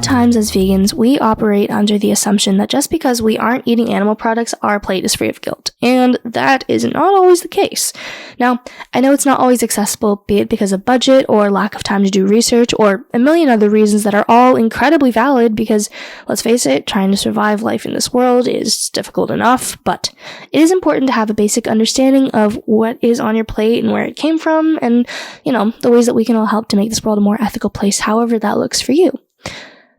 times as vegans, we operate under the assumption that just because we aren't eating animal products, our plate is free of guilt. And that is not always the case. Now, I know it's not always accessible, be it because of budget or lack of time to do research or a million other reasons that are all incredibly valid because, let's face it, trying to survive life in this world is difficult enough, but it is important to have a basic understanding of what is on your plate and where it came from and, the ways that we can all help to make this world a more ethical place, however that looks for you.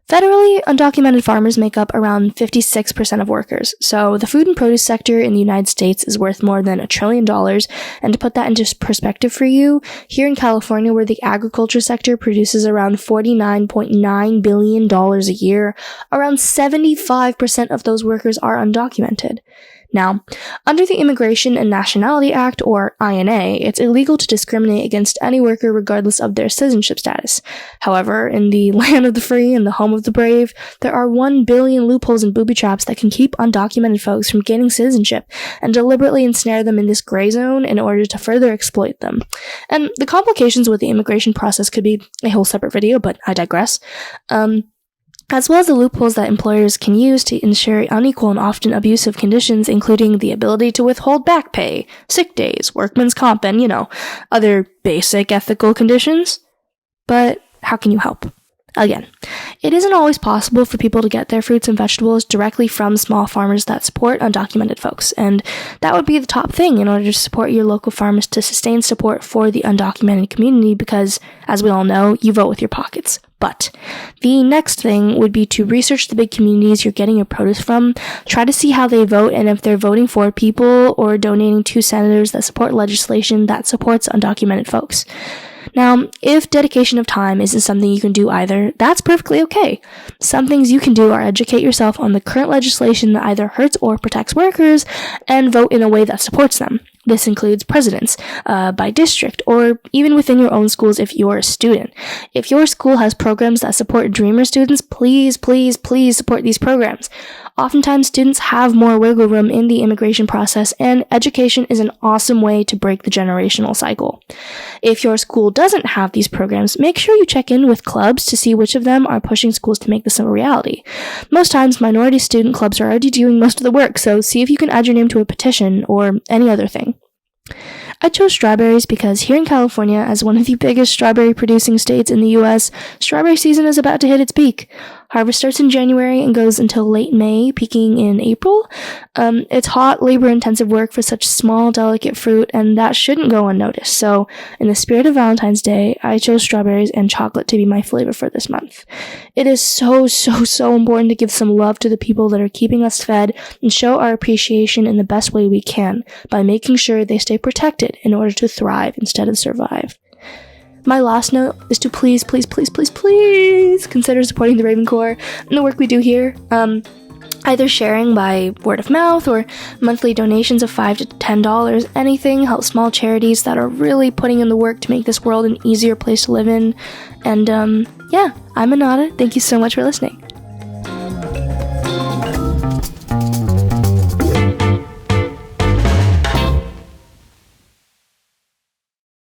Federally, undocumented farmers make up around 56% of workers, so the food and produce sector in the United States is worth more than $1 trillion, and to put that into perspective for you, here in California, where the agriculture sector produces around $49.9 billion a year, around 75% of those workers are undocumented. Now, under the Immigration and Nationality Act, or INA, it's illegal to discriminate against any worker regardless of their citizenship status. However, in the land of the free and the home of the brave, there are 1 billion loopholes and booby traps that can keep undocumented folks from gaining citizenship and deliberately ensnare them in this gray zone in order to further exploit them. And the complications with the immigration process could be a whole separate video, but I digress. As well as the loopholes that employers can use to ensure unequal and often abusive conditions, including the ability to withhold back pay, sick days, workman's comp, and, other basic ethical conditions. But how can you help? Again, it isn't always possible for people to get their fruits and vegetables directly from small farmers that support undocumented folks, and that would be the top thing in order to support your local farmers to sustain support for the undocumented community because, as we all know, you vote with your pockets. But the next thing would be to research the big communities you're getting your produce from, try to see how they vote and if they're voting for people or donating to senators that support legislation that supports undocumented folks. Now, if dedication of time isn't something you can do either, that's perfectly okay. Some things you can do are educate yourself on the current legislation that either hurts or protects workers and vote in a way that supports them. This includes presidents, by district, or even within your own schools if you're a student. If your school has programs that support Dreamer students, please, please, please support these programs. Oftentimes, students have more wiggle room in the immigration process, and education is an awesome way to break the generational cycle. If your school doesn't have these programs, make sure you check in with clubs to see which of them are pushing schools to make this a reality. Most times, minority student clubs are already doing most of the work, so see if you can add your name to a petition or any other thing. I chose strawberries because here in California, as one of the biggest strawberry producing states in the US, strawberry season is about to hit its peak. Harvest starts in January and goes until late May, peaking in April. It's hot, labor-intensive work for such small, delicate fruit, and that shouldn't go unnoticed. So, in the spirit of Valentine's Day, I chose strawberries and chocolate to be my flavor for this month. It is so, so, so important to give some love to the people that are keeping us fed and show our appreciation in the best way we can by making sure they stay protected in order to thrive instead of survive. My last note is to please, please, please, please, please consider supporting the Raven Corps and the work we do here. Either sharing by word of mouth or monthly donations of $5 to $10. Anything helps small charities that are really putting in the work to make this world an easier place to live in. And I'm Anata. Thank you so much for listening.